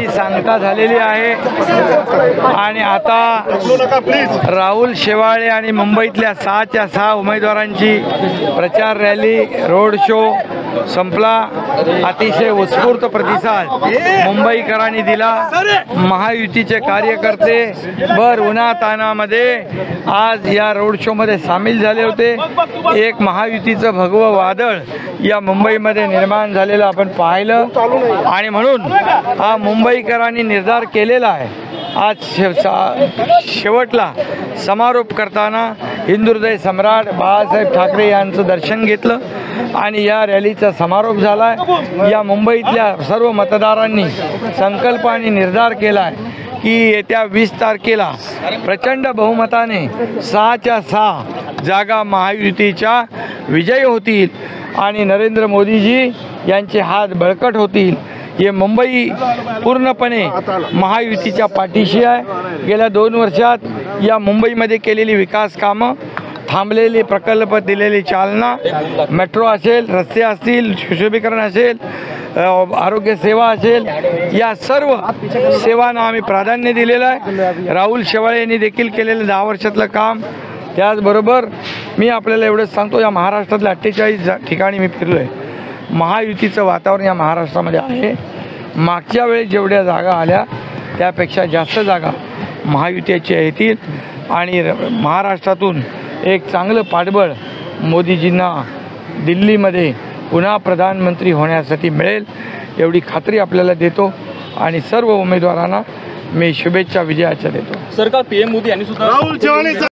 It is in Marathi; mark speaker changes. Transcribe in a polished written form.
Speaker 1: विजयाची सांगता झालेली आहे आणि आता राहुल शेवाळे आणि मुंबईतल्या 6च्या 6 उमेदवारांची प्रचार रॅली रोड शो संपला। अतिशय उत्स्फूर्त प्रतिसाद मुंबईकरांनी दिला। महायुतीचे कार्यकर्ते भर उन्हातानामध्ये आज या रोड शो मध्ये सामील झाले होते। एक महायुतीचं भगवं वादळ या मुंबईमध्ये निर्माण झालेलं आपण पाहिलं आणि म्हणून हा मुंबईकरांनी निर्धार केलेला आहे। आज शेवटला समारोप करताना हिंदुहृदय सम्राट बाळासाहेब ठाकरे यांचं दर्शन घेतलं आणि या रॅलीचा समारोप झाला आहे। या मुंबईतल्या सर्व मतदारांनी संकल्प आणि निर्धार केला आहे की येत्या 20 तारखेला प्रचंड बहुमताने 6च्या 6 जागा महायुतीच्या विजयी होतील आणि नरेंद्र मोदीजी यांचे हात बळकट होतील। हे मुंबई पूर्णपणे महायुतीच्या पाठीशी आहे। गेल्या 2 वर्षात या मुंबईमध्ये केलेली विकास कामं, थांबलेले प्रकल्प, दिलेली चालना, मेट्रो असेल, रस्ते असतील, सुशोभीकरण असेल, आरोग्य सेवा असेल, या सर्व सेवांना आम्ही प्राधान्य दिलेलं आहे। राहुल शेवाळे यांनी देखील केलेलं 10 वर्षातलं काम। त्याचबरोबर मी आपल्याला एवढंच सांगतो, या महाराष्ट्रातल्या 48 ठिकाणी मी फिरलो आहे। महायुतीचं वातावरण या महाराष्ट्रामध्ये आहे। मागच्या वेळेस जेवढ्या जागा आल्या त्यापेक्षा जास्त जागा महायुतीच्या येतील आणि महाराष्ट्रातून एक चांगलं पाठबळ मोदीजींना दिल्लीमध्ये पुन्हा प्रधानमंत्री होण्यासाठी मिळेल एवढी खात्री आपल्याला देतो आणि सर्व उमेदवारांना मी शुभेच्छा विजयाच्या देतो।
Speaker 2: सरकार पीएम मोदी यांनी सुद्धा